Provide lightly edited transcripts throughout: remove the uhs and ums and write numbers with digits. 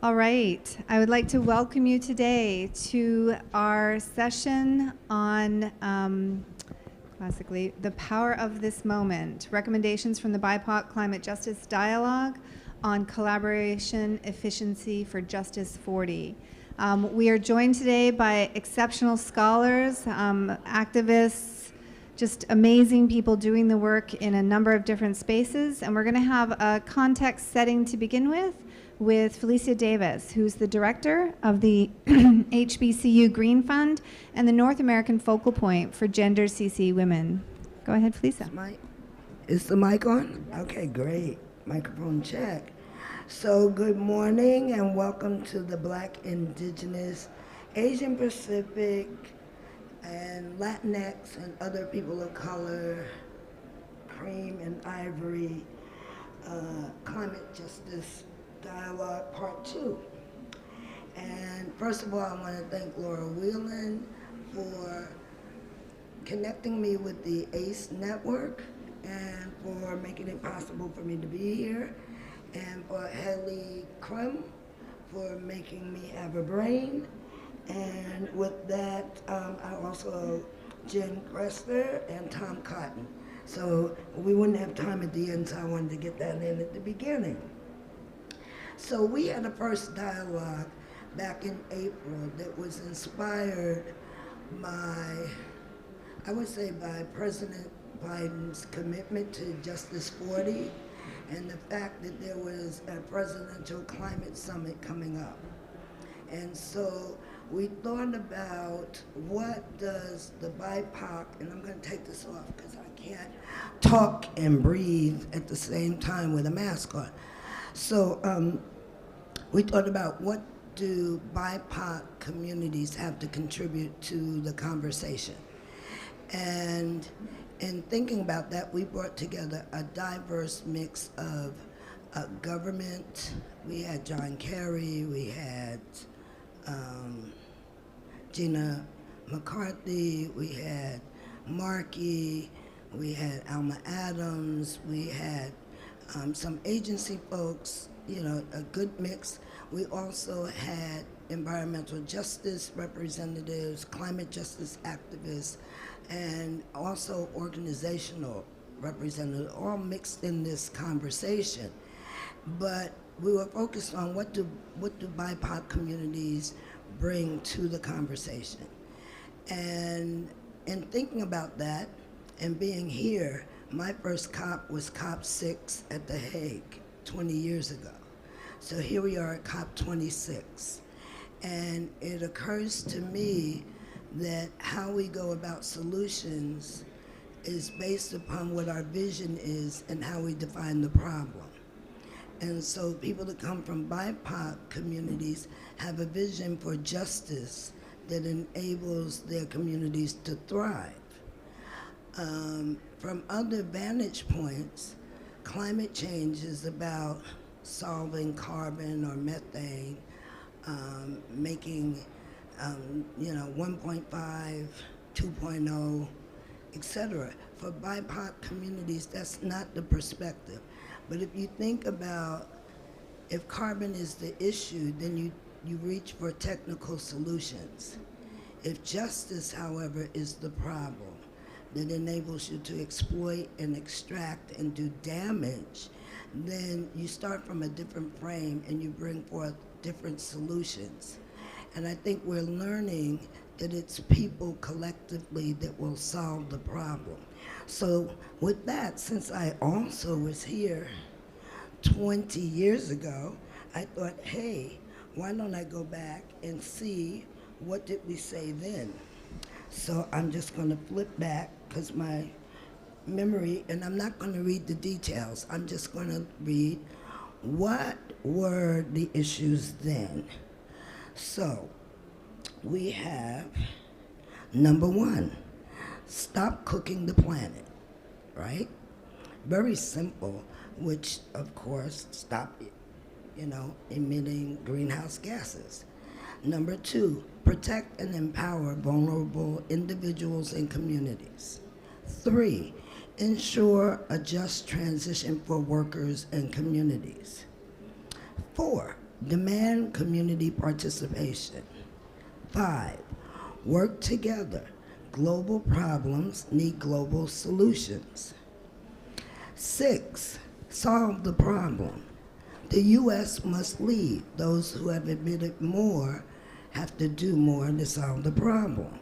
All right, I would like to welcome you today to our session on, classically, the power of this moment, recommendations from the BIPOC Climate Justice Dialogue on collaboration efficiency for Justice 40. We are joined today by exceptional scholars, activists, just amazing people doing the work in a number of different spaces, and we're going to have a context setting to begin with Felicia Davis, who's the director of the HBCU Green Fund and the North American Focal Point for Gender CC Women. Go ahead, Felicia. Is the mic on? Okay, great. Microphone check. So good morning and welcome to the Black, Indigenous, Asian Pacific, and Latinx and other people of color, cream and ivory, climate justice dialogue part 2. And first of all, I want to thank Laura Whelan for connecting me with the ACE network and for making it possible for me to be here, and for Haley Crum for making me have a brain. And with that, I also Jen Kressler and Tom Cotton. So we wouldn't have time at the end, so I wanted to get that in at the beginning. So we had a first dialogue back in April that was inspired by, I would say, by President Biden's commitment to Justice 40 and the fact that there was a presidential climate summit coming up. And so we thought about what does the BIPOC, and I'm going to take this off because I can't talk and breathe at the same time with a mask on. So we thought about what do BIPOC communities have to contribute to the conversation. And in thinking about that, we brought together a diverse mix of government. We had John Kerry, we had Gina McCarthy, we had Markey, we had Alma Adams, we had some agency folks, you know, a good mix. We also had environmental justice representatives, climate justice activists, and also organizational representatives, all mixed in this conversation. But we were focused on what do BIPOC communities bring to the conversation. And in thinking about that and being here, my first COP was COP6 at The Hague 20 years ago. So here we are at COP26. And it occurs to me that how we go about solutions is based upon what our vision is and how we define the problem. And so people that come from BIPOC communities have a vision for justice that enables their communities to thrive. From other vantage points, climate change is about solving carbon or methane, making 1.5, 2.0, et cetera. For BIPOC communities, that's not the perspective. But if you think about if carbon is the issue, then you reach for technical solutions. If justice, however, is the problem that enables you to exploit and extract and do damage, then you start from a different frame and you bring forth different solutions. And I think we're learning that it's people collectively that will solve the problem. So with that, since I also was here 20 years ago, I thought, hey, why don't I go back and see what did we say then? So I'm just going to flip back because my memory, and I'm not going to read the details, I'm just going to read what were the issues then. So we have number 1, stop cooking the planet, right? Very simple, which of course stop emitting greenhouse gases. Number 2, protect and empower vulnerable individuals and communities. 3, ensure a just transition for workers and communities. 4, demand community participation. 5, work together. Global problems need global solutions. 6, solve the problem. The U.S. must lead. Those who have admitted more have to do more to solve the problem.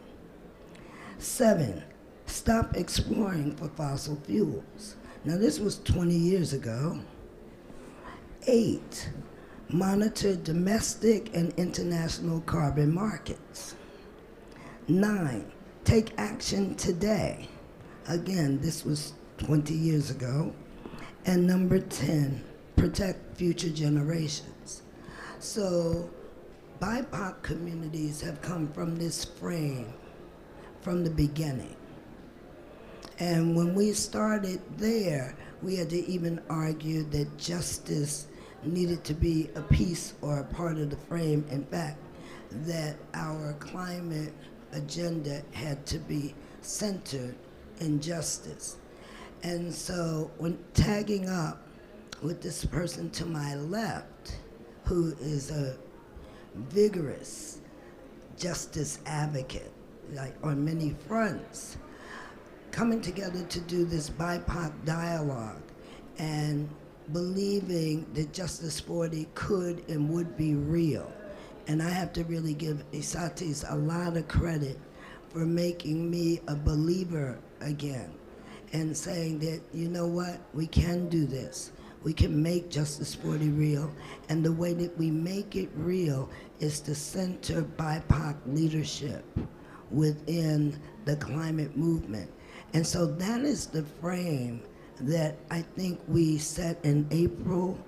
7, stop exploring for fossil fuels. Now this was 20 years ago. 8, monitor domestic and international carbon markets. 9, take action today. Again, this was 20 years ago. And number 10, protect future generations. So BIPOC communities have come from this frame from the beginning. And when we started there, we had to even argue that justice needed to be a piece or a part of the frame. In fact, that our climate agenda had to be centered in justice. And so when tagging up with this person to my left, who is a vigorous justice advocate, like on many fronts, coming together to do this BIPOC dialogue and believing that Justice 40 could and would be real. And I have to really give Isatis a lot of credit for making me a believer again and saying that, you know what, we can do this. We can make Justice 40 real, and the way that we make it real is to center BIPOC leadership within the climate movement. And so that is the frame that I think we set in April,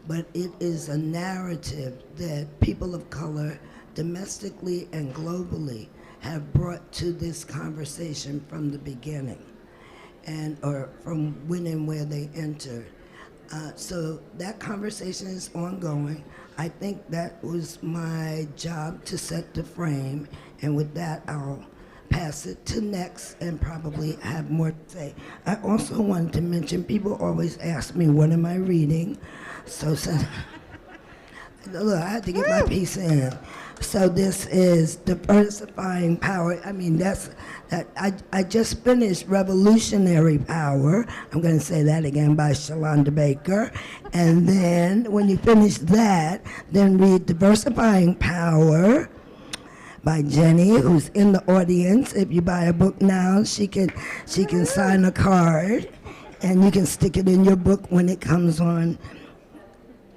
but it is a narrative that people of color domestically and globally have brought to this conversation from the beginning, and or from when and where they entered. So that conversation is ongoing. I think that was my job to set the frame, and with that I'll pass it to next and probably have more to say. I also wanted to mention, people always ask me, what am I reading? So look, I had to get my piece in. So this is Diversifying Power. I mean, I just finished Revolutionary Power. I'm going to say that again, by Shalonda Baker. And then when you finish that, then read Diversifying Power by Jenny, who's in the audience. If you buy a book now, she can sign a card, and you can stick it in your book when it comes on.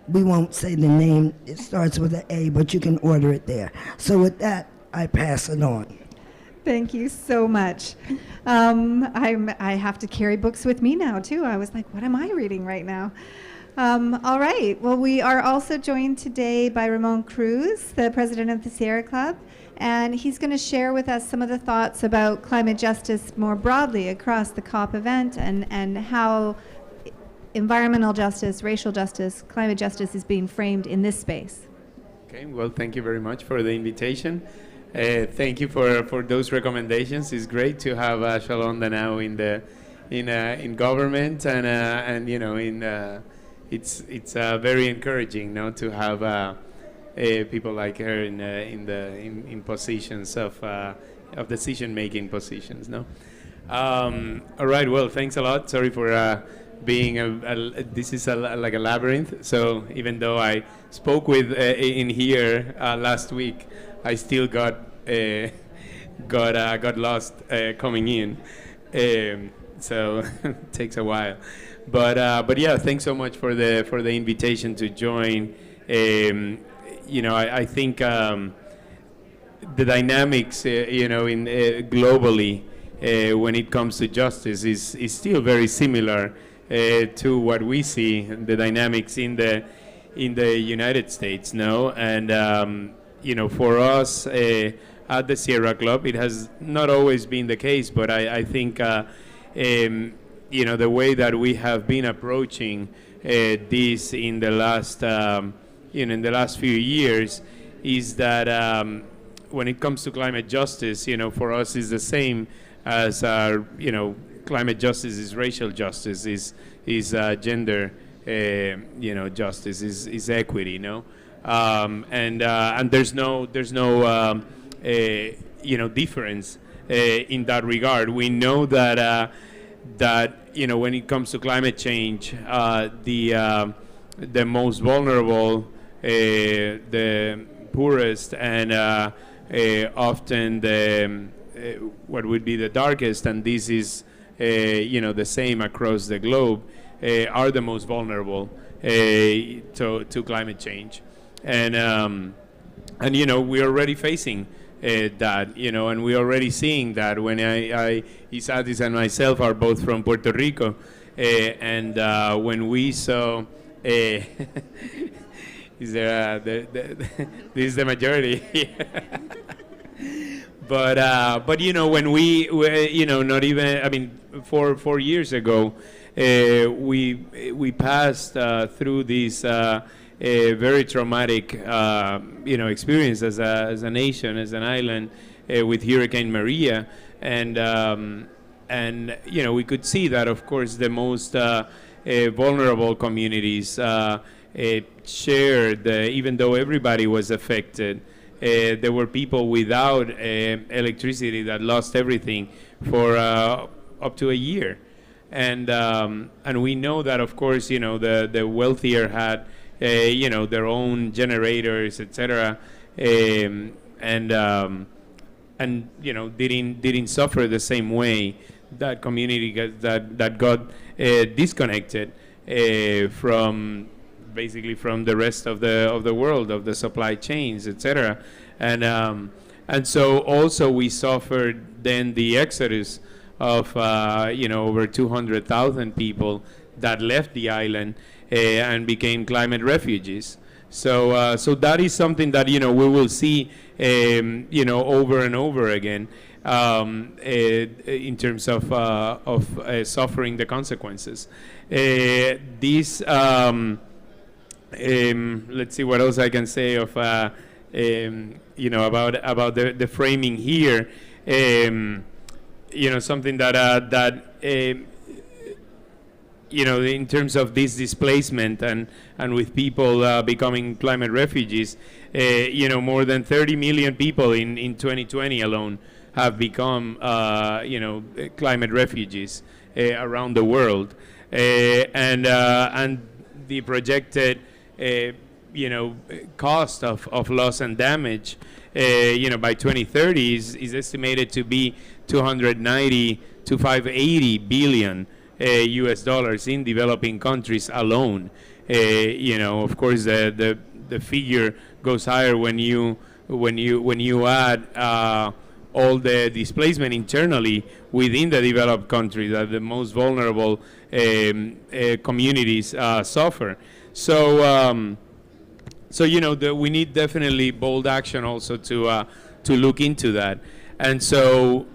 We won't say the name. It starts with an A, but you can order it there. So with that, I pass it on. Thank you so much. I have to carry books with me now, too. I was like, what am I reading right now? All right. Well, we are also joined today by Ramin Cruz, the president of the Sierra Club, and he's going to share with us some of the thoughts about climate justice more broadly across the COP event, and how environmental justice, racial justice, climate justice is being framed in this space. Okay, well, thank you very much for the invitation. Thank you for those recommendations. It's great to have Shalonda now in government, and you know, it's very encouraging now to have people like her in positions of decision-making positions. No, all right. Well, thanks a lot. Sorry for being this is like a labyrinth. So even though I spoke with in here last week, I still got lost coming in. So it takes a while. But yeah, thanks so much for the invitation to join. You know, I think the dynamics, you know, in globally when it comes to justice is still very similar to what we see, the dynamics in the United States, no? And you know, for us at the Sierra Club, it has not always been the case, but I think you know, the way that we have been approaching this in the last you know, in the last few years is that when it comes to climate justice, you know, for us is the same as you know, climate justice is racial justice, is gender you know, justice, is equity, no? And there's no difference in that regard. We know that when it comes to climate change, the most vulnerable, the poorest, and often the what would be the darkest, and this is the same across the globe, are the most vulnerable to climate change, and we're already facing that, and we're already seeing that. When Isatis and myself are both from Puerto Rico, and when we saw, is there this is the majority. But when we not even, I mean, 4 years ago, we passed through this very traumatic experience as a nation, as an island, with Hurricane Maria, and we could see that, of course, the most vulnerable communities shared, even though everybody was affected. There were people without electricity that lost everything for up to a year, and we know that, of course, the wealthier had their own generators, etc., and didn't suffer the same way. That community that got disconnected from basically from the rest of the world, of the supply chains, etc. And so also we suffered then the exodus of over 200,000 people that left the island and became climate refugees. So that is something that we will see over and over again in terms of suffering the consequences. This let's see what else I can say of about the framing here. Something that in terms of this displacement and with people becoming climate refugees, more than 30 million people in 2020 alone have become climate refugees around the world, and the projected cost of loss and damage by 2030 is estimated to be 290 to 580 billion US dollars in developing countries alone. Of course, the figure goes higher when you add all the displacement internally within the developed countries that the most vulnerable communities suffer. So we need definitely bold action also to look into that. And so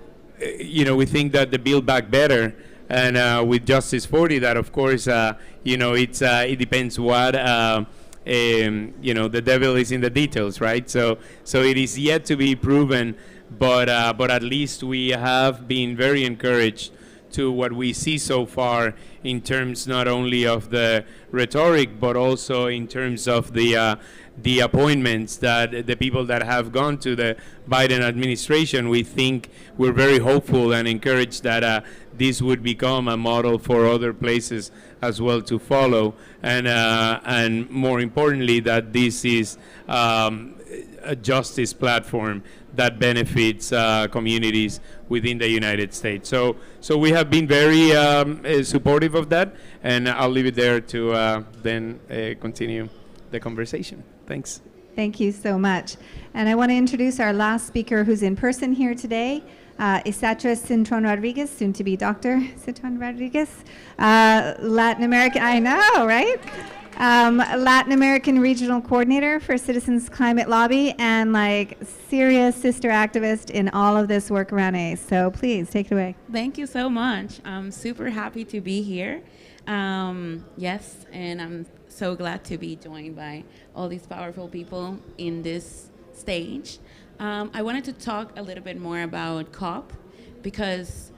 we think that the Build Back Better and with Justice 40, that of course it depends what the devil is in the details, right? So it is yet to be proven, but at least we have been very encouraged to what we see so far in terms not only of the rhetoric, but also in terms of the appointments that the people that have gone to the Biden administration. We think we're very hopeful and encouraged that this would become a model for other places as well to follow, and more importantly, that this is a justice platform that benefits communities within the United States. So we have been very supportive of that, and I'll leave it there to then continue the conversation. Thanks. Thank you so much. And I want to introduce our last speaker who's in person here today, Isatis Clintron Rodriguez, soon to be Dr. Clintron Rodriguez, Latin American, I know, right? Latin American Regional Coordinator for Citizens Climate Lobby, and serious sister activist in all of this work around ACE. So please take it away. Thank you so much. I'm super happy to be here. Yes, and I'm so glad to be joined by all these powerful people in this stage. I wanted to talk a little bit more about COP, because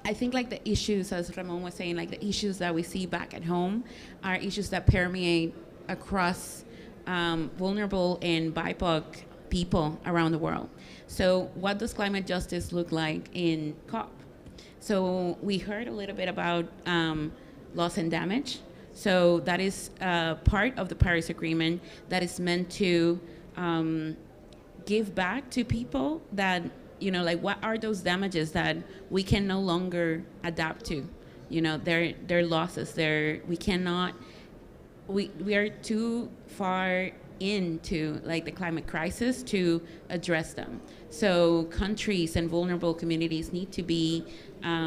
I think the issues, as Ramon was saying, the issues that we see back at home are issues that permeate across vulnerable and BIPOC people around the world. So what does climate justice look like in COP? So we heard a little bit about loss and damage. So that is part of the Paris Agreement that is meant to give back to people that, like what are those damages that we can no longer adapt to? Their losses, we are too far into like the climate crisis to address them. So countries and vulnerable communities need to be, they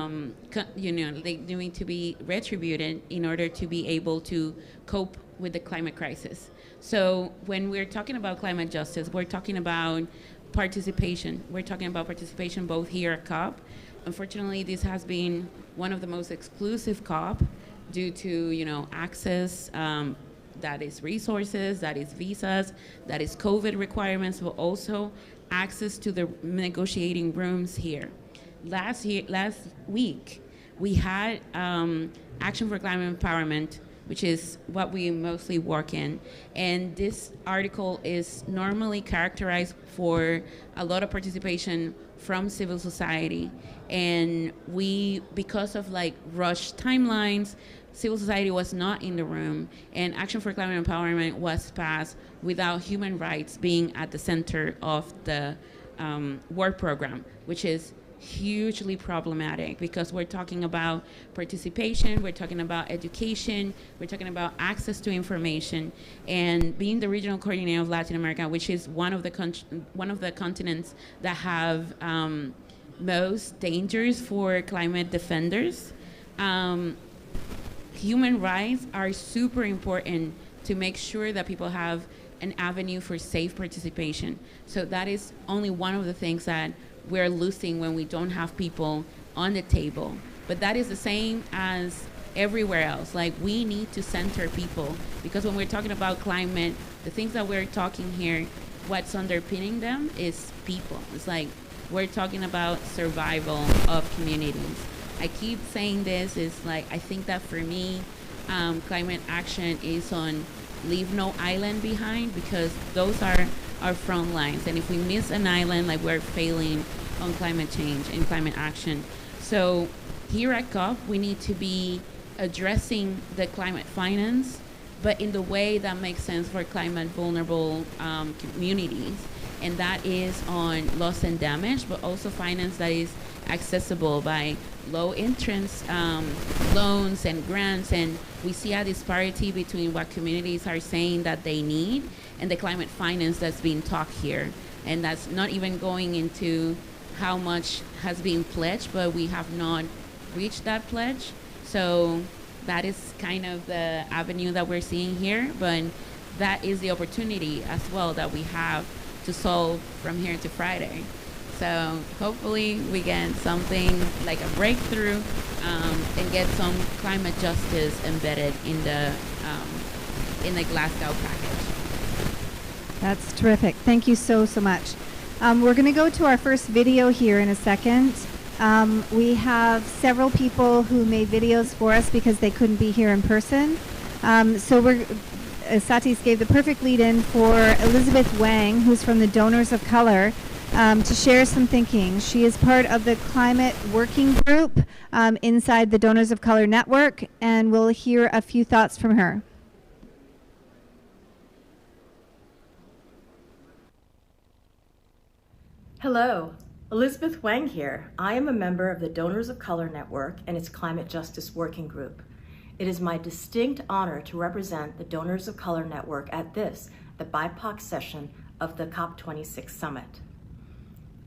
need to be retributed in order to be able to cope with the climate crisis. So when we're talking about climate justice, we're talking about participation. We're talking about participation both here at COP. Unfortunately, this has been one of the most exclusive COP due to, access, that is resources, that is visas, that is COVID requirements, but also access to the negotiating rooms here. Last week, we had Action for Climate Empowerment, which is what we mostly work in. And this article is normally characterized for a lot of participation from civil society. And because of like rushed timelines, civil society was not in the room, and Action for Climate Empowerment was passed without human rights being at the center of the work program, which is hugely problematic because we're talking about participation, we're talking about education, we're talking about access to information, and being the regional coordinator of Latin America, which is one of the continents that have most dangers for climate defenders. Human rights are super important to make sure that people have an avenue for safe participation. So that is only one of the things that we're losing when we don't have people on the table. But that is the same as everywhere else. Like, we need to center people, because when we're talking about climate, the things that we're talking here, what's underpinning them is people. It's like we're talking about survival of communities. I keep saying this, is like, I think that for me, climate action is on leave no island behind, because those are our front lines. And if we miss an island, like, we're failing on climate change and climate action. So here at COP, we need to be addressing the climate finance, but in the way that makes sense for climate vulnerable communities. And that is on loss and damage, but also finance that is accessible by low interest loans and grants. And we see a disparity between what communities are saying that they need and the climate finance that's being talked here. And that's not even going into how much has been pledged, but we have not reached that pledge. So that is kind of the avenue that we're seeing here, but that is the opportunity as well that we have to solve from here to Friday. So hopefully we get something like a breakthrough and get some climate justice embedded in the Glasgow package. That's terrific. Thank you so much. We're going to go to our first video here in a second. We have several people who made videos for us because they couldn't be here in person. Isatis gave the perfect lead-in for Elizabeth Wang, who's from the Donors of Color, to share some thinking. She is part of the climate working group inside the Donors of Color network, and we'll hear a few thoughts from her. Hello, Elizabeth Wang here. I am a member of the Donors of Color network and its Climate Justice Working Group. It is my distinct honor to represent the Donors of Color network at the BIPOC session of the COP26 summit.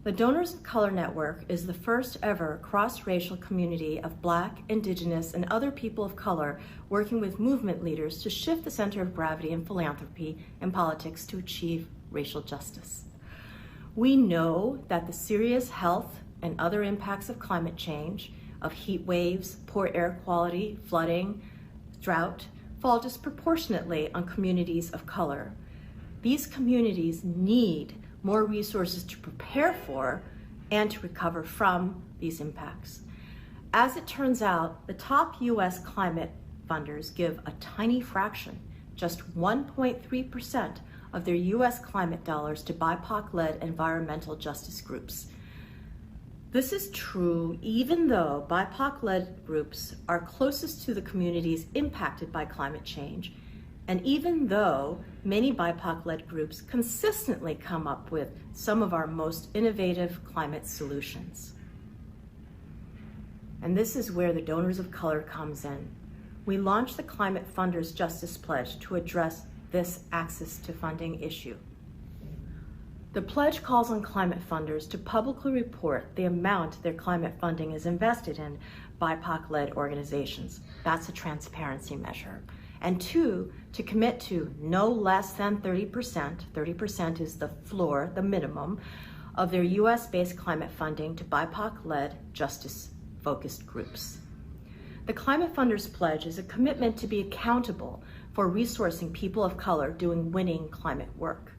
The Donors of Color network is the first ever cross-racial community of Black, Indigenous, and other people of color working with movement leaders to shift the center of gravity in philanthropy and politics to achieve racial justice. We know that the serious health and other impacts of climate change, of heat waves, poor air quality, flooding, drought, fall disproportionately on communities of color. These communities need more resources to prepare for and to recover from these impacts. As it turns out, the top US climate funders give a tiny fraction, just 1.3% of their U.S. climate dollars to BIPOC-led environmental justice groups. This is true even though BIPOC-led groups are closest to the communities impacted by climate change, and even though many BIPOC-led groups consistently come up with some of our most innovative climate solutions. And this is where the Donors of Color comes in. We launched the Climate Funders Justice Pledge to address this access to funding issue. The pledge calls on climate funders to publicly report the amount their climate funding is invested in BIPOC-led organizations. That's a transparency measure. And 2, to commit to no less than 30% is the floor, the minimum, of their US-based climate funding to BIPOC-led justice-focused groups. The Climate Funders Pledge is a commitment to be accountable for resourcing people of color doing winning climate work.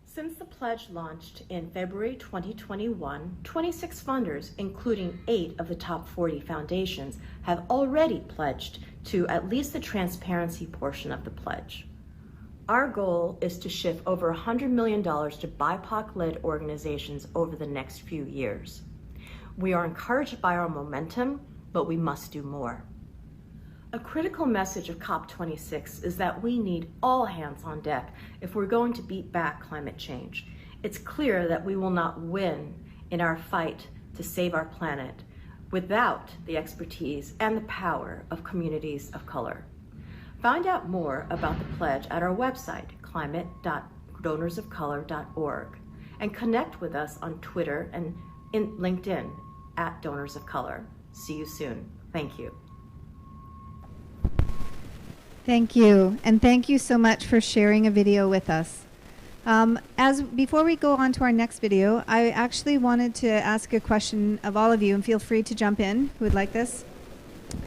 Since the pledge launched in February 2021, 26 funders, including 8 of the top 40 foundations, have already pledged to at least the transparency portion of the pledge. Our goal is to shift over $100 million to BIPOC-led organizations over the next few years. We are encouraged by our momentum, but we must do more. A critical message of COP26 is that we need all hands on deck if we're going to beat back climate change. It's clear that we will not win in our fight to save our planet without the expertise and the power of communities of color. Find out more about the pledge at our website, climate.donorsofcolor.org, and connect with us on Twitter and in LinkedIn at Donors of Color. See you soon. Thank you. Thank you, and thank you so much for sharing a video with us. Before we go on to our next video, I actually wanted to ask a question of all of you, and feel free to jump in who would like this,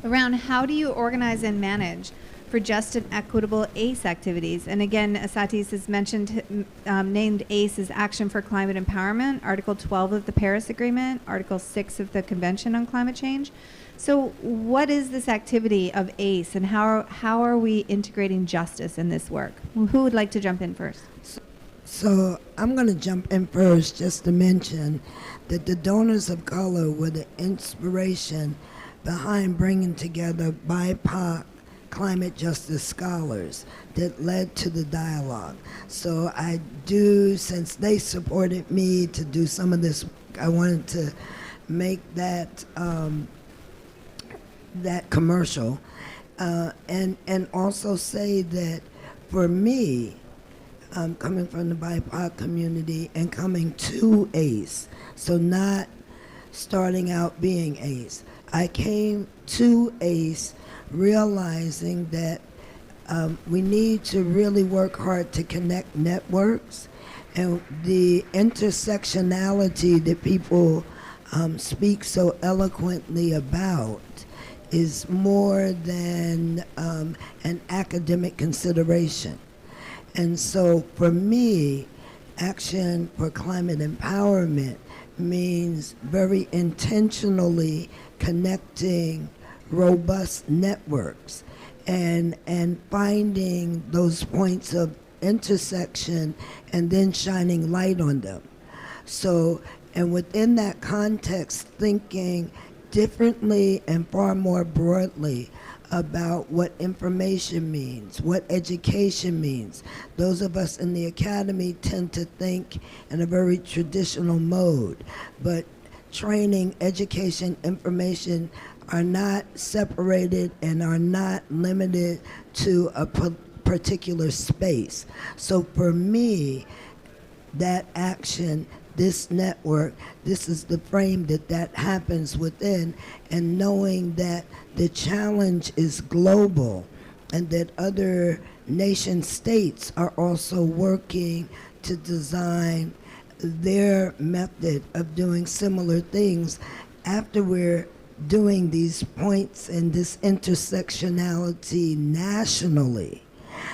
around how do you organize and manage for just and equitable ACE activities? And again, Isatis has mentioned, named ACE as Action for Climate Empowerment, Article 12 of the Paris Agreement, Article 6 of the Convention on Climate Change. So what is this activity of ACE, and how are we integrating justice in this work? Who would like to jump in first? So I'm going to jump in first just to mention that the Donors of Color were the inspiration behind bringing together BIPOC climate justice scholars that led to the dialogue. So I do, since they supported me to do some of this, I wanted to make that that commercial, and also say that for me, coming from the BIPOC community and coming to ACE, so not starting out being ACE, I came to ACE realizing that we need to really work hard to connect networks, and the intersectionality that people speak so eloquently about is more than an academic consideration. And so for me, Action for Climate Empowerment means very intentionally connecting robust networks and finding those points of intersection and then shining light on them. So, and within that context, thinking differently and far more broadly about what information means, what education means. Those of us in the academy tend to think in a very traditional mode, but training, education, information are not separated and are not limited to a particular space. So for me, that action, this network, this is the frame that happens within, and knowing that the challenge is global and that other nation states are also working to design their method of doing similar things. After we're doing these points and this intersectionality nationally,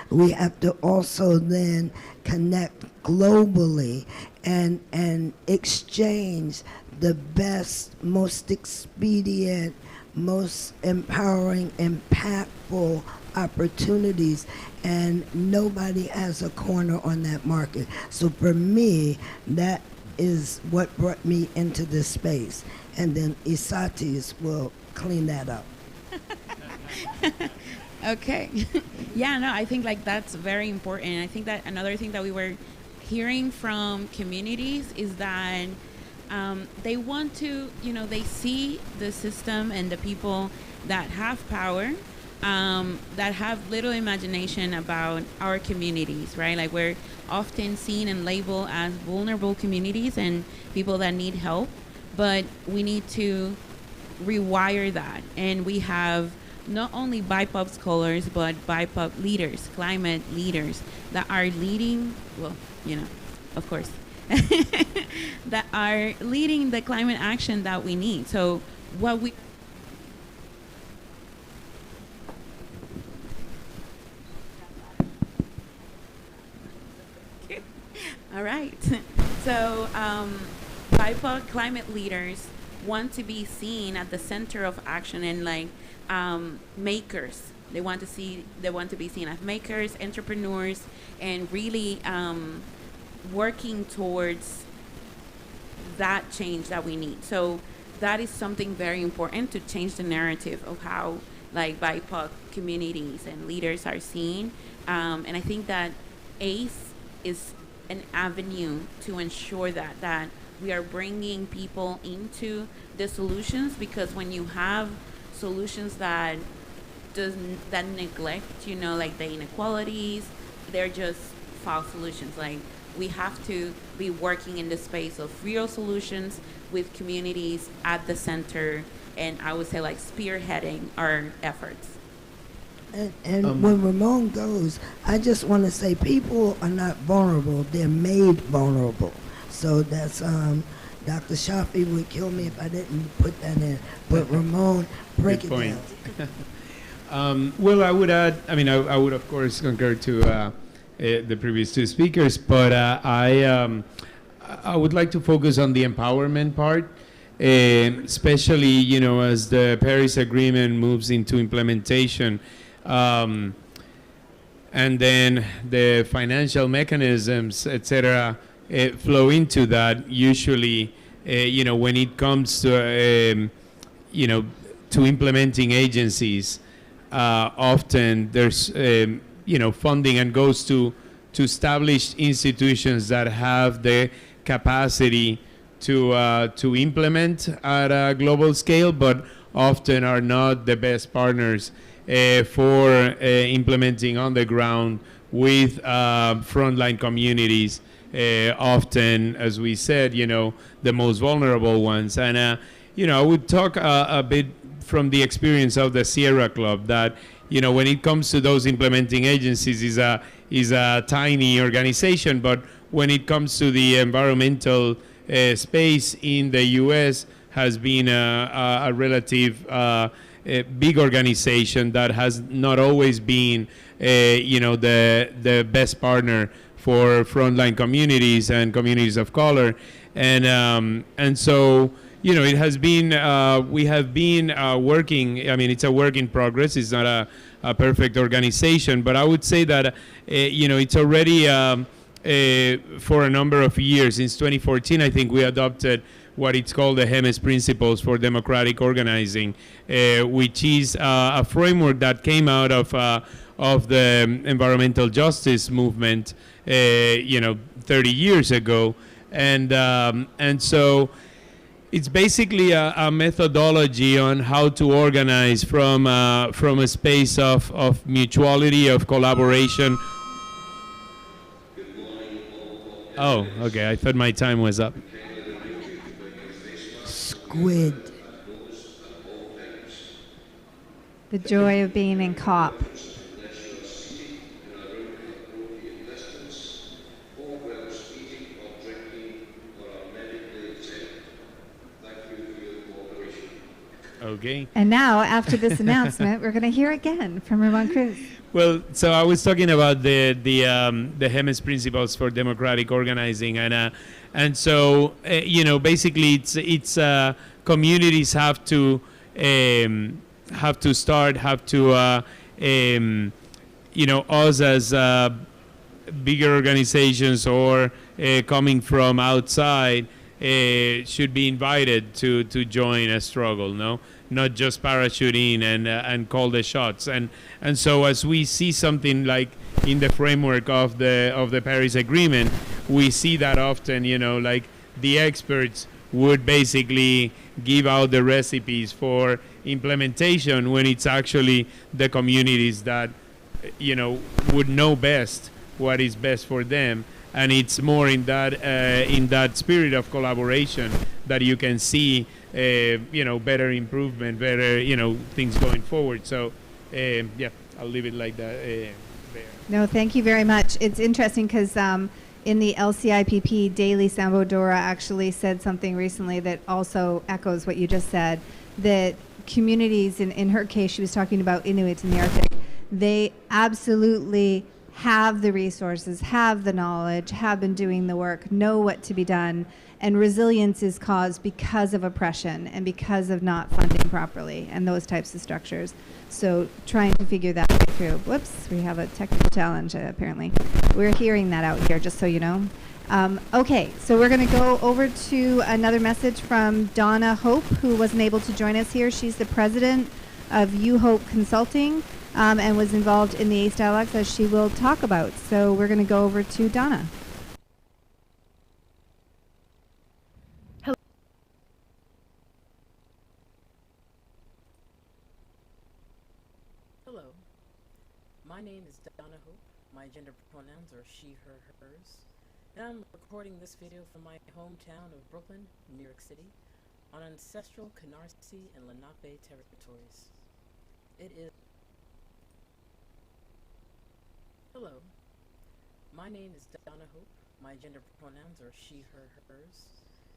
we have to also then connect globally and exchange the best, most expedient most empowering, impactful opportunities, and nobody has a corner on that market. So for me, that is what brought me into this space. And then Isatis will clean that up. Okay. Yeah, no, I think like that's very important. I think that another thing that we were hearing from communities is that they want to, they see the system and the people that have power, that have little imagination about our communities, right? Like we're often seen and labeled as vulnerable communities and people that need help, but we need to rewire that. And we have not only BIPOC scholars, but BIPOC leaders, climate leaders that are leading, well, of course, that are leading the climate action that we need. So what we all right. So BIPOC climate leaders want to be seen at the center of action and like makers. They want to be seen as makers, entrepreneurs, and really working towards that change that we need. So that is something very important to change the narrative of how like BIPOC communities and leaders are seen. And I think that ACE is an avenue to ensure that we are bringing people into the solutions, because when you have solutions that neglect, like the inequalities, they're just false solutions. Like we have to be working in the space of real solutions with communities at the center, and I would say like spearheading our efforts. And when Ramon goes, I just want to say people are not vulnerable, they're made vulnerable. So that's, Dr. Shafi would kill me if I didn't put that in. But Ramon, break Good it point. down. Well, I would add, I would of course concur to the previous two speakers, but I would like to focus on the empowerment part, especially, as the Paris Agreement moves into implementation. And then the financial mechanisms, etc., flow into that. Usually, when it comes to, to implementing agencies, often there's, funding and goes to established institutions that have the capacity to implement at a global scale, but often are not the best partners for implementing on the ground with frontline communities, often, as we said, the most vulnerable ones. And, I would talk a bit from the experience of the Sierra Club that, when it comes to those implementing agencies is a tiny organization, but when it comes to the environmental space in the U.S. has been a relative a big organization that has not always been, the best partner for frontline communities and communities of color, and so it has been. We have been working. It's a work in progress. It's not a perfect organization, but I would say that it's already for a number of years. Since 2014, I think we adopted what it's called the HEMES Principles for Democratic Organizing, which is a framework that came out of the environmental justice movement, 30 years ago, and so it's basically a methodology on how to organize from a space of mutuality, of collaboration. Oh, okay. I thought my time was up. Squid. The joy of being in COP. Okay. And now, after this announcement, we're going to hear again from Ramin Cruz. Well, so I was talking about the HEMES Principles for Democratic Organizing, and so basically it's communities have to have to start, have to, us as bigger organizations or coming from outside should be invited to join a struggle, no? Not just parachute in and call the shots. And so as we see something like in the framework of the Paris Agreement, we see that often, like the experts would basically give out the recipes for implementation when it's actually the communities that, would know best what is best for them. And it's more in that spirit of collaboration that you can see, better improvement, better, things going forward. So, I'll leave it like that. There. No, thank you very much. It's interesting because in the LCIPP, Daily Sambodora actually said something recently that also echoes what you just said, that communities, in her case, she was talking about Inuits in the Arctic, they absolutely have the resources, have the knowledge, have been doing the work, know what to be done, and resilience is caused because of oppression and because of not funding properly and those types of structures. So trying to figure that way through. Whoops, we have a technical challenge apparently. We're hearing that out here, just so you know. Okay, so we're going to go over to another message from Donna Hope, who wasn't able to join us here. She's the president of U Hope Consulting and was involved in the ACE dialogues, as she will talk about. So we're going to go over to Donna. Hello, my name is Donna Hope. My gender pronouns are she, her, hers. And I'm recording this video from my hometown of Brooklyn, New York City, on ancestral Canarsie and Lenape territories. It is... Hello, my name is Donna Hope. My gender pronouns are she, her, hers.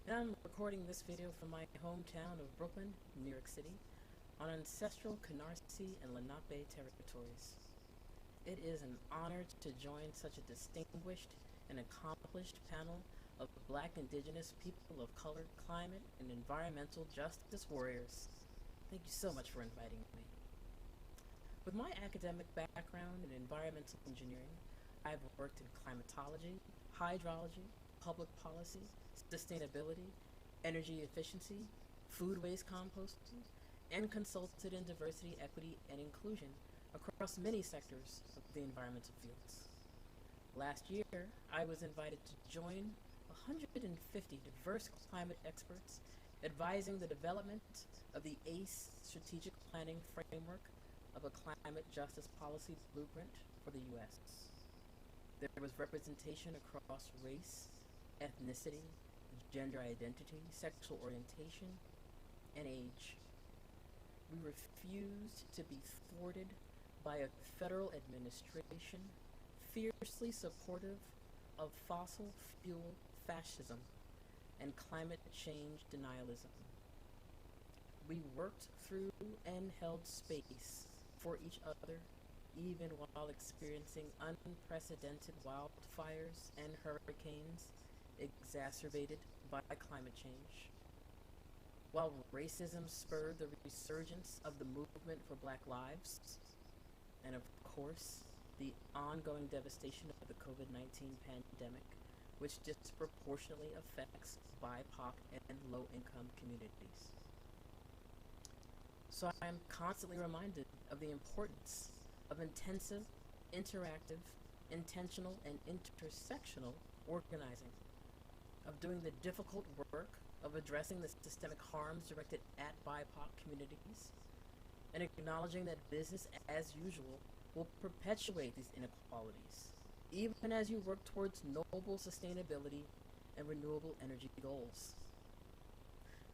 And I'm recording this video from my hometown of Brooklyn, New York City, on ancestral Canarsie and Lenape territories. It is an honor to join such a distinguished and accomplished panel of Black, Indigenous, people of color, climate, and environmental justice warriors. Thank you so much for inviting me. With my academic background in environmental engineering, I've worked in climatology, hydrology, public policy, sustainability, energy efficiency, food waste composting, and consulted in diversity, equity, and inclusion across many sectors of the environmental fields. Last year, I was invited to join 150 diverse climate experts advising the development of the ACE Strategic Planning Framework of a climate justice policy blueprint for the U.S. There was representation across race, ethnicity, gender identity, sexual orientation, and age. We refused to be thwarted by a federal administration fiercely supportive of fossil fuel fascism and climate change denialism. We worked through and held space for each other, even while experiencing unprecedented wildfires and hurricanes exacerbated by climate change. While racism spurred the resurgence of the movement for Black lives, and of course, the ongoing devastation of the COVID-19 pandemic, which disproportionately affects BIPOC and low-income communities. So I am constantly reminded of the importance of intensive, interactive, intentional, and intersectional organizing, of doing the difficult work of addressing the systemic harms directed at BIPOC communities, and acknowledging that business as usual will perpetuate these inequalities, even as you work towards noble sustainability and renewable energy goals.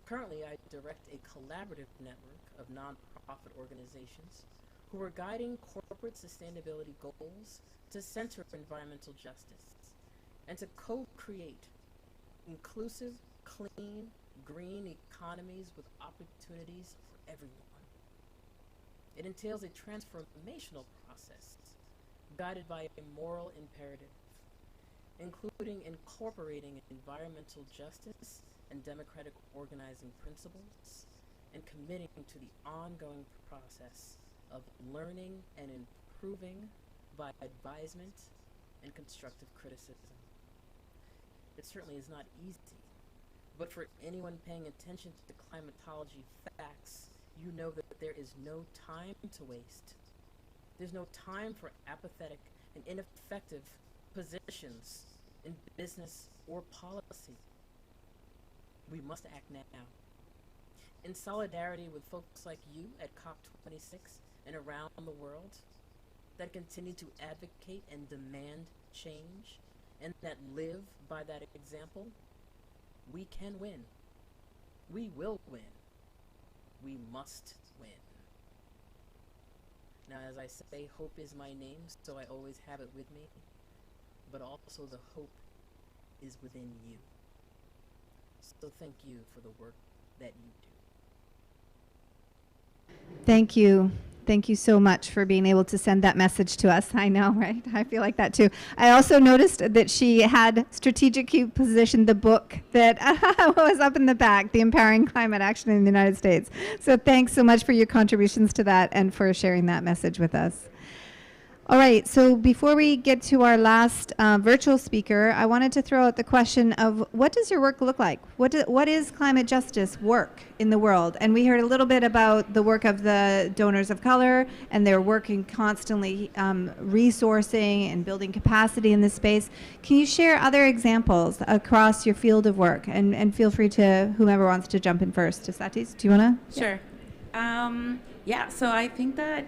Currently, I direct a collaborative network of nonprofit organizations who are guiding corporate sustainability goals to center environmental justice and to co-create inclusive, clean, green economies with opportunities for everyone. It entails a transformational process guided by a moral imperative, including incorporating environmental justice and democratic organizing principles and committing to the ongoing process of learning and improving by advisement and constructive criticism. It certainly is not easy, but for anyone paying attention to climatology facts, you know that there is no time to waste. There's no time for apathetic and ineffective positions in business or policy. We must act now. In solidarity with folks like you at COP26 and around the world that continue to advocate and demand change and that live by that example, we can win. We will win. We must win. Now, as I say, hope is my name, so I always have it with me, but also the hope is within you. So thank you for the work that you do. Thank you. Thank you so much for being able to send that message to us. I know, right? I feel like that too. I also noticed that she had strategically positioned the book that was up in the back, The Empowering Climate Action in the United States. So thanks so much for your contributions to that and for sharing that message with us. All right, so before we get to our last virtual speaker, I wanted to throw out the question of what does your work look like? What is climate justice work in the world? And we heard a little bit about the work of the donors of color, and they're working constantly resourcing and building capacity in this space. Can you share other examples across your field of work? And feel free to whomever wants to jump in first. Isatis, do you want to? Sure. Yeah, so I think that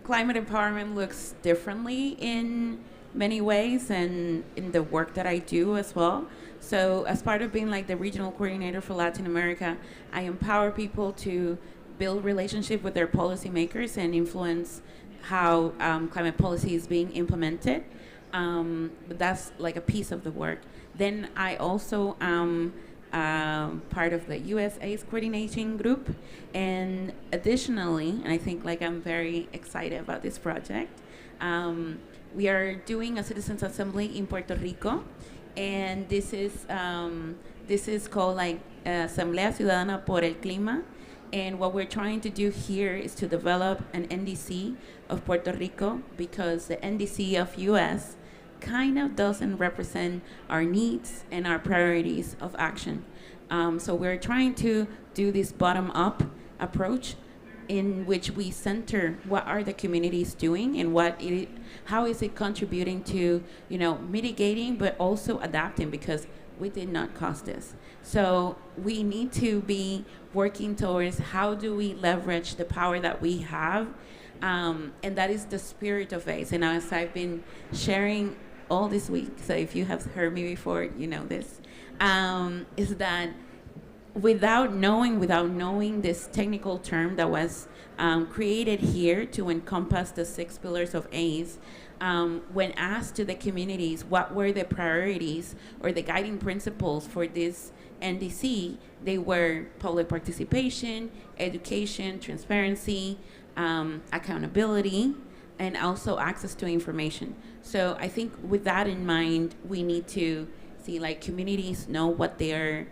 climate empowerment looks differently in many ways and in the work that I do as well. So as part of being like the regional coordinator for Latin America, I empower people to build relationship with their policymakers and influence how climate policy is being implemented. But that's like a piece of the work. Then I also part of the USA's coordination group, and additionally, and I think like I'm very excited about this project, we are doing a citizens assembly in Puerto Rico, and this is called like Asamblea Ciudadana por el Clima, and what we're trying to do here is to develop an NDC of Puerto Rico, because the NDC of US kind of doesn't represent our needs and our priorities of action. So we're trying to do this bottom-up approach in which we center what are the communities doing and how is it contributing to, mitigating but also adapting, because we did not cause this. So we need to be working towards how do we leverage the power that we have, and that is the spirit of ACE. And as I've been sharing all this week, so if you have heard me before, you know this, is that without knowing this technical term that was created here to encompass the 6 pillars of ACE, when asked to the communities what were the priorities or the guiding principles for this NDC, they were public participation, education, transparency, accountability, and also access to information. So I think with that in mind, we need to see like communities know what they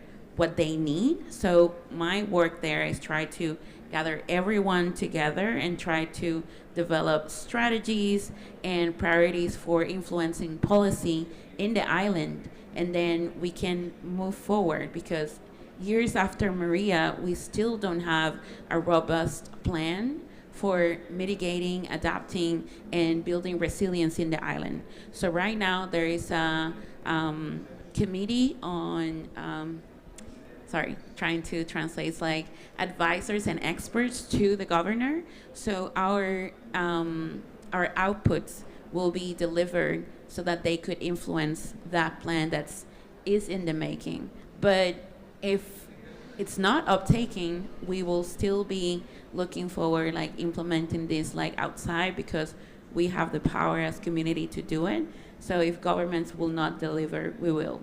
need. So my work there is try to gather everyone together and try to develop strategies and priorities for influencing policy in the island, and then we can move forward, because years after Maria, we still don't have a robust plan for mitigating, adapting, and building resilience in the island. So right now there is a committee on, trying to translate, it's like advisors and experts to the governor. So our outputs will be delivered so that they could influence that plan that is in the making. But if it's not uptaking, we will still be looking forward, like implementing this like outside, because we have the power as community to do it. So if governments will not deliver, we will.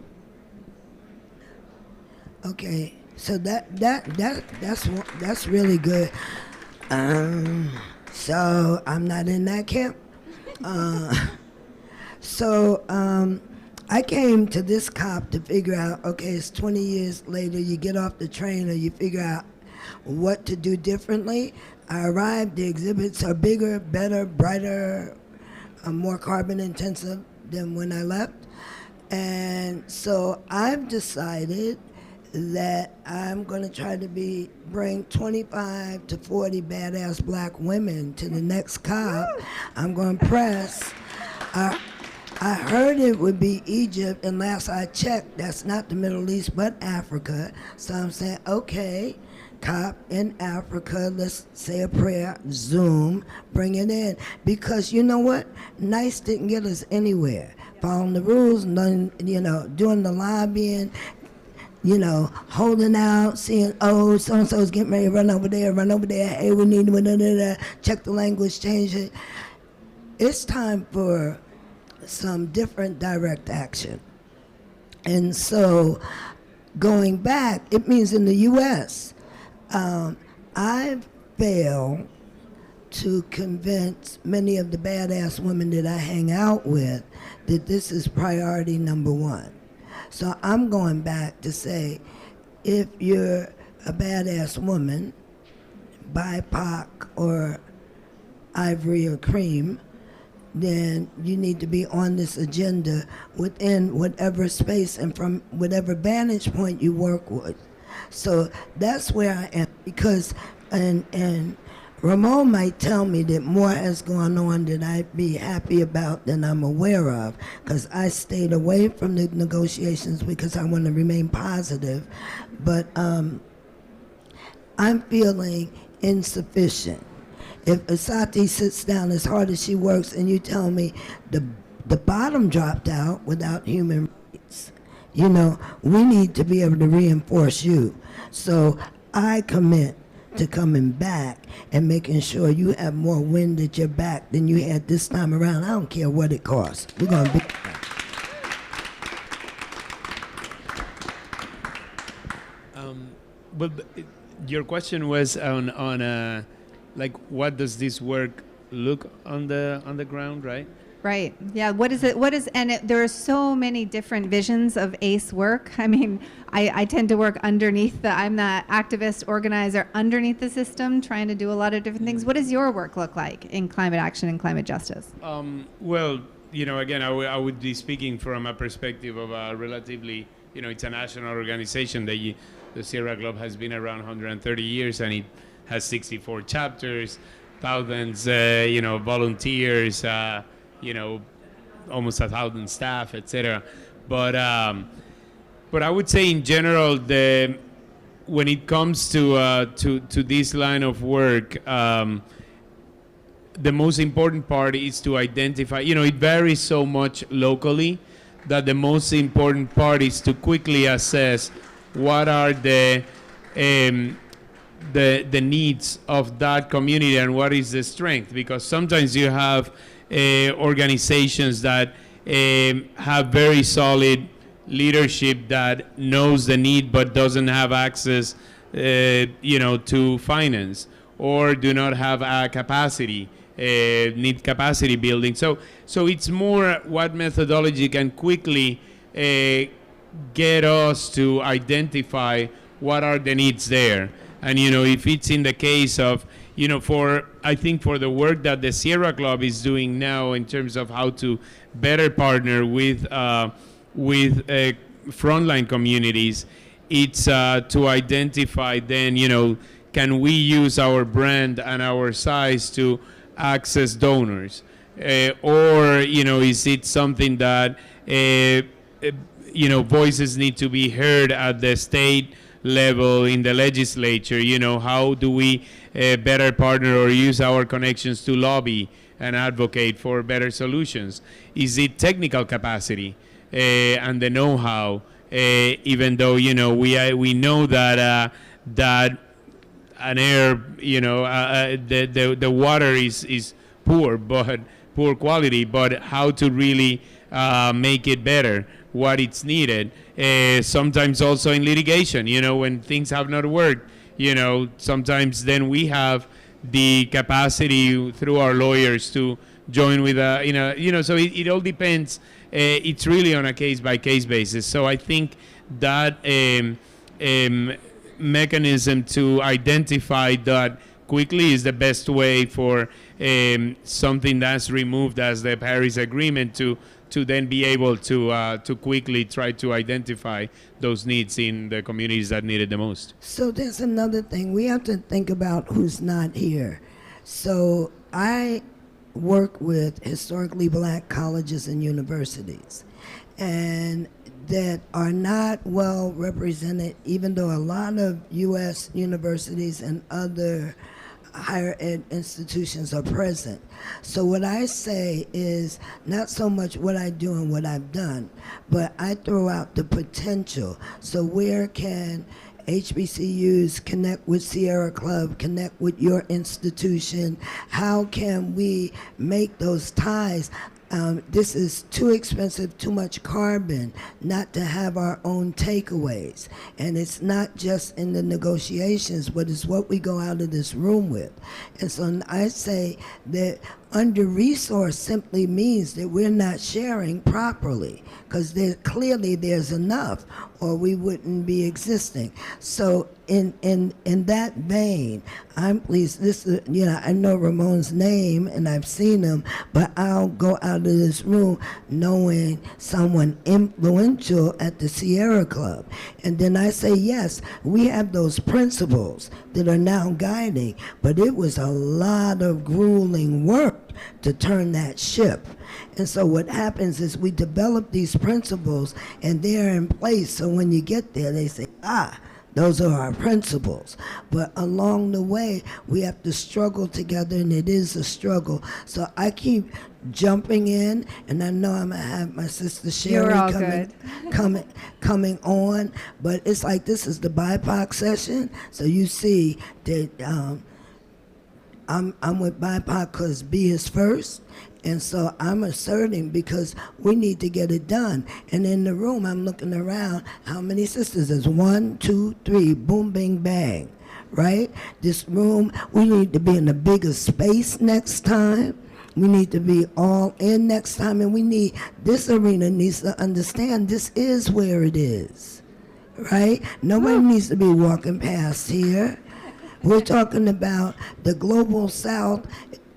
Okay, so that's really good. So I'm not in that camp. I came to this COP to figure out, okay, it's 20 years later, you get off the train or you figure out what to do differently. I arrived, the exhibits are bigger, better, brighter, more carbon intensive than when I left. And so I've decided that I'm going to try to bring 25 to 40 badass black women to the next COP. I'm going to press. I heard it would be Egypt, and last I checked, that's not the Middle East, but Africa. So I'm saying, okay, COP in Africa, let's say a prayer, Zoom, bring it in. Because you know what? Nice didn't get us anywhere. Following the rules, none, doing the lobbying, holding out, seeing, oh, so-and-so's getting ready to run over there, hey, we need to check the language, change it. It's time for some different direct action. And so going back, it means in the U.S., I've failed to convince many of the badass women that I hang out with that this is priority number one. So I'm going back to say, if you're a badass woman, BIPOC or ivory or cream, then you need to be on this agenda within whatever space and from whatever vantage point you work with. So that's where I am, because, and Ramon might tell me that more has gone on that I'd be happy about than I'm aware of, because I stayed away from the negotiations because I want to remain positive. But I'm feeling insufficient. If Isatis sits down as hard as she works and you tell me the bottom dropped out without human rights, we need to be able to reinforce you. So I commit to coming back and making sure you have more wind at your back than you had this time around. I don't care what it costs. We're going to be... Well, your question was on like, what does this work look on the ground, right? Right. Yeah. What is it? There are so many different visions of ACE work. I mean, I tend to work underneath I'm the activist organizer underneath the system, trying to do a lot of different things. What does your work look like in climate action and climate justice? Well, again, I would be speaking from a perspective of a relatively, it's a national organization. The Sierra Club has been around 130 years, and it has 64 chapters, thousands, volunteers, almost 1,000 staff, etc. But I would say in general, when it comes to this line of work, the most important part is to identify. It varies so much locally that the most important part is to quickly assess what are the needs of that community and what is the strength, because sometimes you have organizations that have very solid leadership that knows the need but doesn't have access to finance, or do not have a capacity, need capacity building. So it's more what methodology can quickly get us to identify what are the needs there. And if it's in the case of, I think for the work that the Sierra Club is doing now in terms of how to better partner with frontline communities, it's to identify then, can we use our brand and our size to access donors? Or, is it something that, voices need to be heard at the state level in the legislature? How do we better partner or use our connections to lobby and advocate for better solutions? Is it technical capacity and the know-how? Even though we know that an air, the water is poor quality, but how to really make it better, what it's needed. Sometimes also in litigation, when things have not worked, sometimes then we have the capacity through our lawyers to join with so it all depends. It's really on a case-by-case basis. So I think that mechanism to identify that quickly is the best way for something that's removed as the Paris Agreement to then be able to quickly try to identify those needs in the communities that need it the most. So there's another thing. We have to think about who's not here. So I work with historically black colleges and universities, and that are not well represented, even though a lot of U.S. universities and other higher ed institutions are present. So what I say is not so much what I do and what I've done, but I throw out the potential. So where can HBCUs connect with Sierra Club, connect with your institution? How can we make those ties? This is too expensive, too much carbon not to have our own takeaways. And it's not just in the negotiations, but it's what we go out of this room with. And so I say that under-resourced simply means that we're not sharing properly, because clearly there's enough, or we wouldn't be existing. So in that vein, I'm pleased. This is, I know Ramon's name and I've seen him, but I'll go out of this room knowing someone influential at the Sierra Club. And then I say, yes, we have those principles that are now guiding, but it was a lot of grueling work to turn that ship. And so what happens is we develop these principles and they're in place. So when you get there, they say, those are our principles. But along the way, we have to struggle together, and it is a struggle. So I keep jumping in, and I know I'm gonna have my sister Sherry coming on. But it's like this is the BIPOC session. So you see that I'm with BIPOC because B is first. And so I'm asserting because we need to get it done. And in the room, I'm looking around, how many sisters? There's 1, 2, 3, boom, bing, bang, right? This room, we need to be in a bigger space next time. We need to be all in next time. And this arena needs to understand this is where it is, right? Nobody needs to be walking past here. We're talking about the global South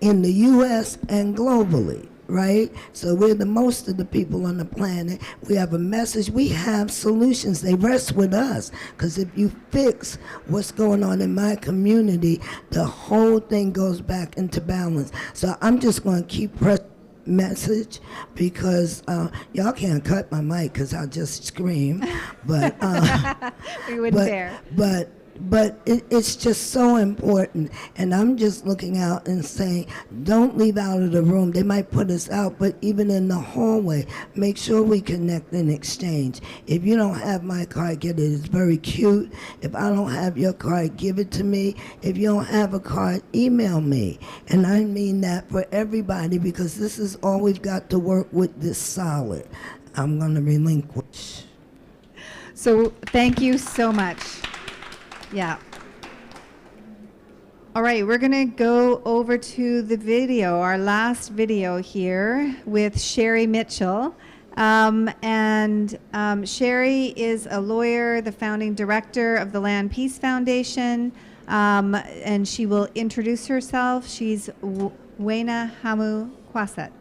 in the U.S. and globally, right? So we're the most of the people on the planet. We have a message. We have solutions. They rest with us. Because if you fix what's going on in my community, the whole thing goes back into balance. So I'm just going to keep pressing message because y'all can't cut my mic because I'll just scream. But we wouldn't dare. But it's just so important, and I'm just looking out and saying, don't leave out of the room. They might put us out, but even in the hallway, make sure we connect and exchange. If you don't have my card, get it. It's very cute. If I don't have your card, give it to me. If you don't have a card, email me. And I mean that for everybody, because this is all we've got to work with this solid. I'm going to relinquish. So thank you so much. Yeah. All right, we're going to go over to the video, our last video here with Sherry Mitchell. Sherry is a lawyer, the founding director of the Land Peace Foundation, and she will introduce herself. She's Wena Hamu Kwaset.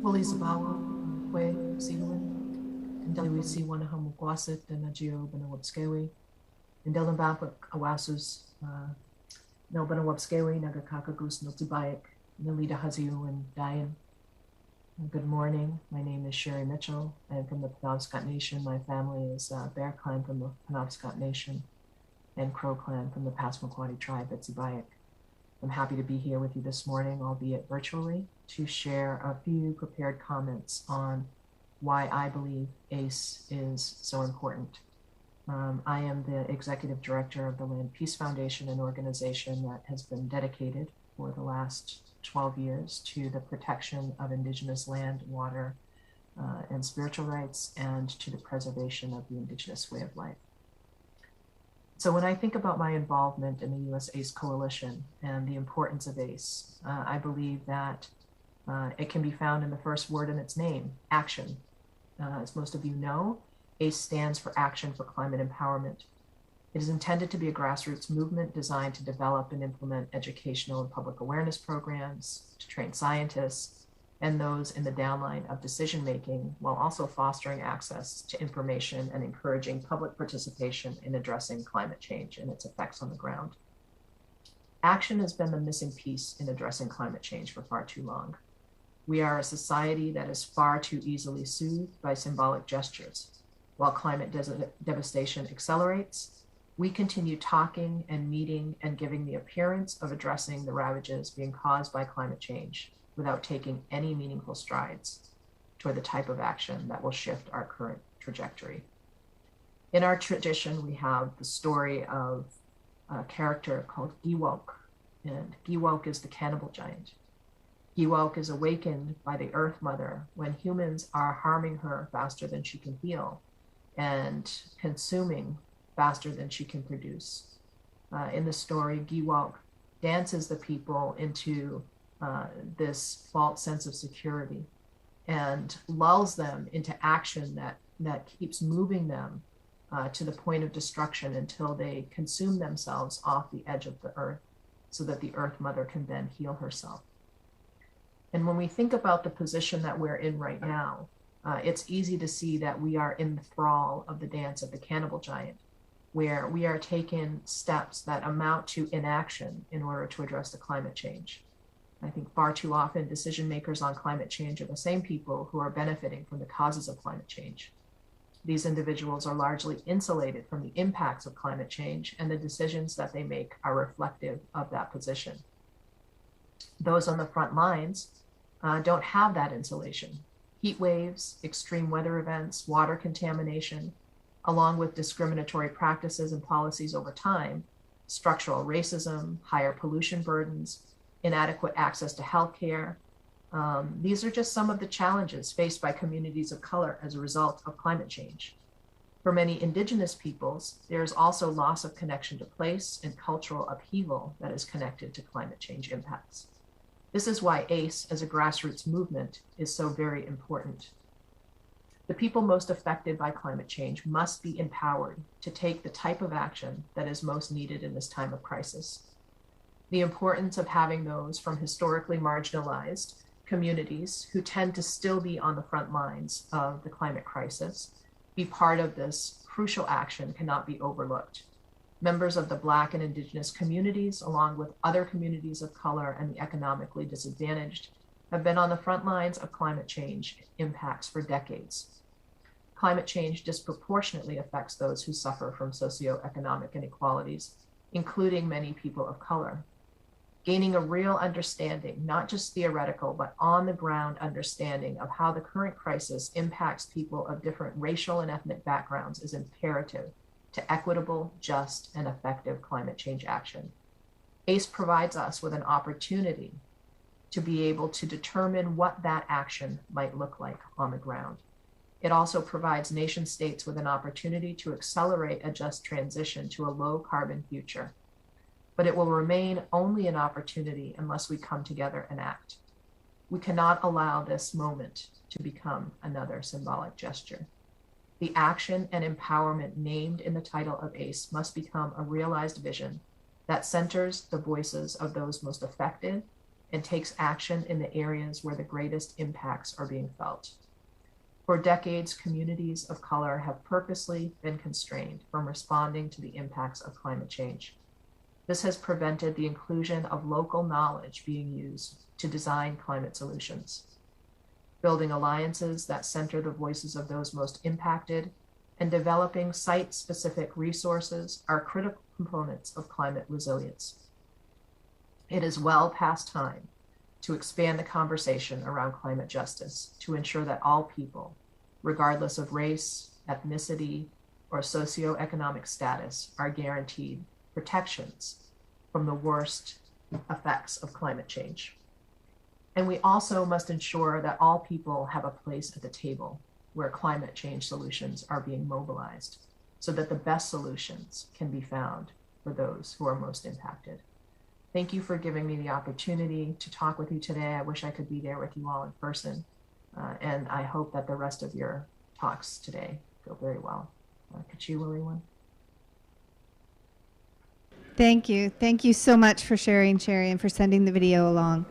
Wali Zabawa, Kwe, Siwin, and Deliwisi Wanahamu Kwasit, and Najio Benawapskewi, and Delambapa Awasus, no Benawapskewi, Nagakaka Goose, Niltibayak, Nilida Haziu, and Diane. Good morning. My name is Sherry Mitchell. I am from the Penobscot Nation. My family is Bear Clan from the Penobscot Nation and Crow Clan from the Passamaquoddy tribe at Zibayak. I'm happy to be here with you this morning, albeit virtually, to share a few prepared comments on why I believe ACE is so important. I am the executive director of the Land Peace Foundation, an organization that has been dedicated for the last 12 years to the protection of Indigenous land, water, and spiritual rights, and to the preservation of the Indigenous way of life. So when I think about my involvement in the U.S. ACE Coalition and the importance of ACE, I believe that it can be found in the first word in its name, action. As most of you know, ACE stands for Action for Climate Empowerment. It is intended to be a grassroots movement designed to develop and implement educational and public awareness programs, to train scientists, and those in the downline of decision-making, while also fostering access to information and encouraging public participation in addressing climate change and its effects on the ground. Action has been the missing piece in addressing climate change for far too long. We are a society that is far too easily soothed by symbolic gestures. While climate devastation accelerates, we continue talking and meeting and giving the appearance of addressing the ravages being caused by climate change, without taking any meaningful strides toward the type of action that will shift our current trajectory. In our tradition, we have the story of a character called Giwok, and Giwok is the cannibal giant. Giwok is awakened by the Earth Mother when humans are harming her faster than she can heal and consuming faster than she can produce. In the story, Giwok dances the people into this false sense of security and lulls them into action that keeps moving them to the point of destruction until they consume themselves off the edge of the earth so that the Earth Mother can then heal herself. And when we think about the position that we're in right now, it's easy to see that we are in the thrall of the dance of the cannibal giant, where we are taking steps that amount to inaction in order to address the climate change. I think far too often decision makers on climate change are the same people who are benefiting from the causes of climate change. These individuals are largely insulated from the impacts of climate change, and the decisions that they make are reflective of that position. Those on the front lines don't have that insulation. Heat waves, extreme weather events, water contamination, along with discriminatory practices and policies over time, structural racism, higher pollution burdens, inadequate access to healthcare. These are just some of the challenges faced by communities of color as a result of climate change. For many Indigenous peoples, there is also loss of connection to place and cultural upheaval that is connected to climate change impacts. This is why ACE as a grassroots movement is so very important. The people most affected by climate change must be empowered to take the type of action that is most needed in this time of crisis. The importance of having those from historically marginalized communities who tend to still be on the front lines of the climate crisis be part of this crucial action cannot be overlooked. Members of the Black and Indigenous communities, along with other communities of color and the economically disadvantaged, have been on the front lines of climate change impacts for decades. Climate change disproportionately affects those who suffer from socioeconomic inequalities, including many people of color. Gaining a real understanding, not just theoretical, but on the ground understanding of how the current crisis impacts people of different racial and ethnic backgrounds is imperative to equitable, just, and effective climate change action. ACE provides us with an opportunity to be able to determine what that action might look like on the ground. It also provides nation states with an opportunity to accelerate a just transition to a low carbon future. But it will remain only an opportunity unless we come together and act. We cannot allow this moment to become another symbolic gesture. The action and empowerment named in the title of ACE must become a realized vision that centers the voices of those most affected and takes action in the areas where the greatest impacts are being felt. For decades, communities of color have purposely been constrained from responding to the impacts of climate change. This has prevented the inclusion of local knowledge being used to design climate solutions. Building alliances that center the voices of those most impacted and developing site-specific resources are critical components of climate resilience. It is well past time to expand the conversation around climate justice to ensure that all people, regardless of race, ethnicity, or socioeconomic status, are guaranteed protections from the worst effects of climate change. And we also must ensure that all people have a place at the table where climate change solutions are being mobilized so that the best solutions can be found for those who are most impacted. Thank you for giving me the opportunity to talk with you today. I wish I could be there with you all in person. And I hope that the rest of your talks today go very well. Kachiwa, everyone. Thank you. Thank you so much for sharing, Sherry, and for sending the video along.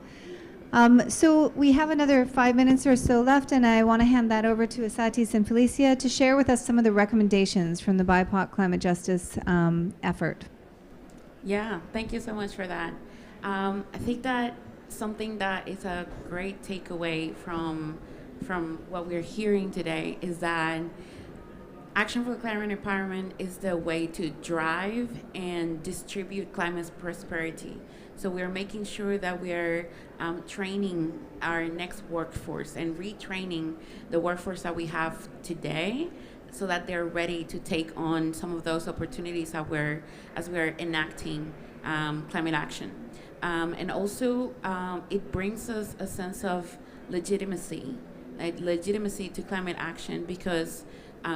So we have another 5 minutes or so left, and I want to hand that over to Isatis and Felicia to share with us some of the recommendations from the BIPOC climate justice effort. Yeah, thank you so much for that. I think that something that is a great takeaway from what we're hearing today is that Action for Climate Empowerment is the way to drive and distribute climate prosperity. So we're making sure that we're training our next workforce and retraining the workforce that we have today so that they're ready to take on some of those opportunities that as we're enacting climate action. And also, it brings us a sense of legitimacy to climate action because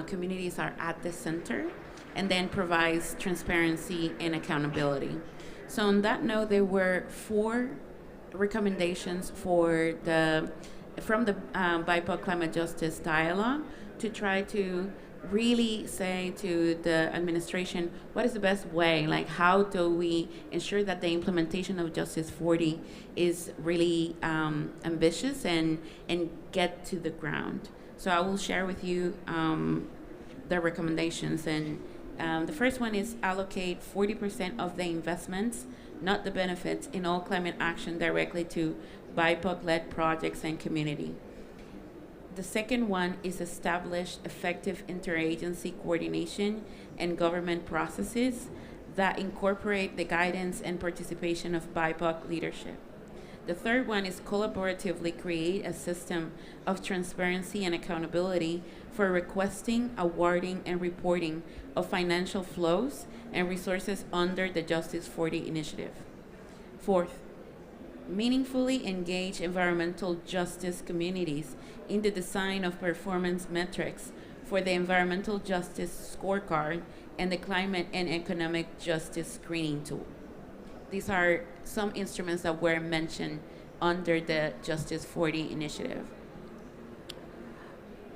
communities are at the center, and then provides transparency and accountability. So on that note, there were 4 recommendations from the BIPOC Climate Justice Dialogue to try to really say to the administration, what is the best way? Like, how do we ensure that the implementation of Justice 40 is really ambitious and get to the ground? So I will share with you the recommendations. And the first one is allocate 40% of the investments, not the benefits, in all climate action directly to BIPOC-led projects and community. The second one is establish effective interagency coordination and government processes that incorporate the guidance and participation of BIPOC leadership. The third one is collaboratively create a system of transparency and accountability for requesting, awarding, and reporting of financial flows and resources under the Justice 40 initiative. Fourth, meaningfully engage environmental justice communities in the design of performance metrics for the environmental justice scorecard and the climate and economic justice screening tool. These are some instruments that were mentioned under the Justice 40 initiative.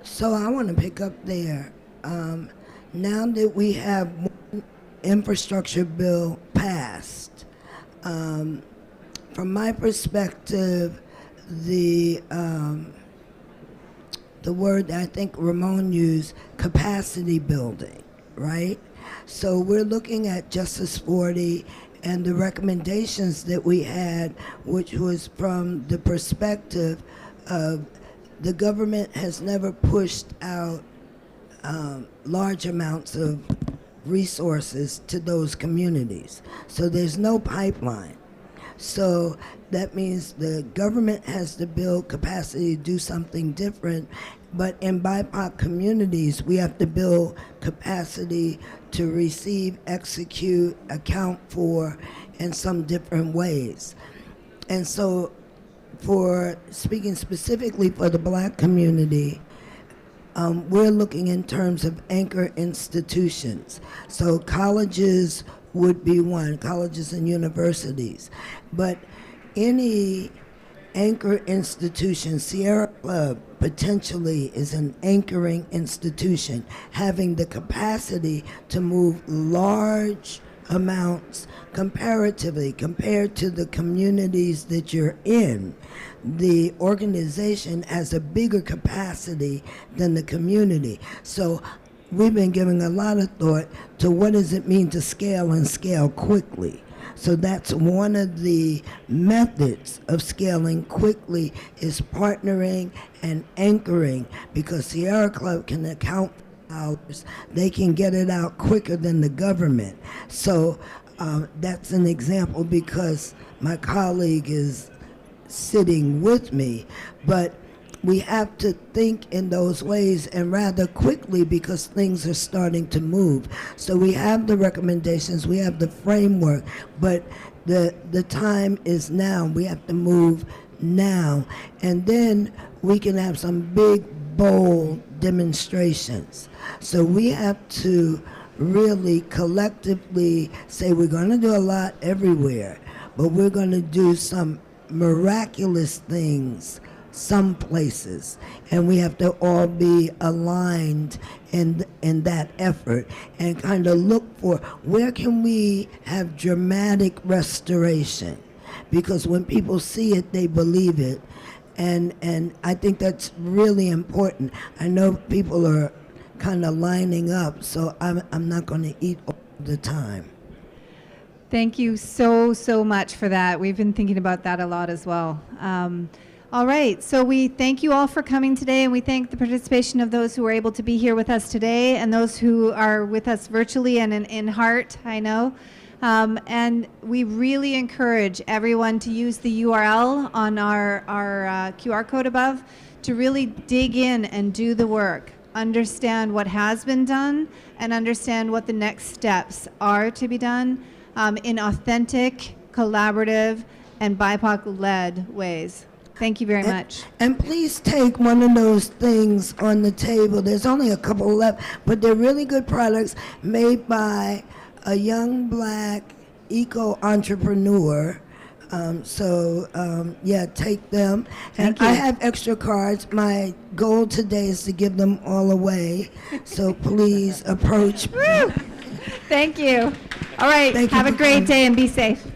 So I want to pick up there. Now that we have one infrastructure bill passed, from my perspective, the word that I think Ramon used, capacity building, right? So we're looking at Justice 40 and the recommendations that we had, which was from the perspective of the government has never pushed out large amounts of resources to those communities. So there's no pipeline. So that means the government has to build capacity to do something different. But in BIPOC communities, we have to build capacity to receive, execute, account for in some different ways. And so for speaking specifically for the Black community, we're looking in terms of anchor institutions. So colleges would be one, colleges and universities. But any anchor institution, Sierra Club potentially is an anchoring institution, having the capacity to move large amounts comparatively compared to the communities that you're in. The organization has a bigger capacity than the community. So we've been giving a lot of thought to what does it mean to scale and scale quickly. So that's one of the methods of scaling quickly is partnering and anchoring, because Sierra Club can account for hours. They can get it out quicker than the government. So that's an example because my colleague is sitting with me, but we have to think in those ways and rather quickly because things are starting to move. So we have the recommendations, we have the framework, but the time is now. We have to move now. And then we can have some big, bold demonstrations. So we have to really collectively say we're going to do a lot everywhere, but we're going to do some miraculous things some places, and we have to all be aligned in that effort and kind of look for where can we have dramatic restoration, because when people see it, they believe it, and I think that's really important. I know people are kind of lining up, so I'm not going to eat all the time. Thank you so much for that. We've been thinking about that a lot as well. All right, so we thank you all for coming today, and we thank the participation of those who were able to be here with us today and those who are with us virtually and in heart, I know. And we really encourage everyone to use the URL on our QR code above to really dig in and do the work, understand what has been done, and understand what the next steps are to be done in authentic, collaborative, and BIPOC-led ways. Thank you very much. And please take one of those things on the table. There's only a couple left, but they're really good products made by a young black eco-entrepreneur. Yeah, take them. And I have extra cards. My goal today is to give them all away. So please approach me. Thank you. All right, have a great day and be safe.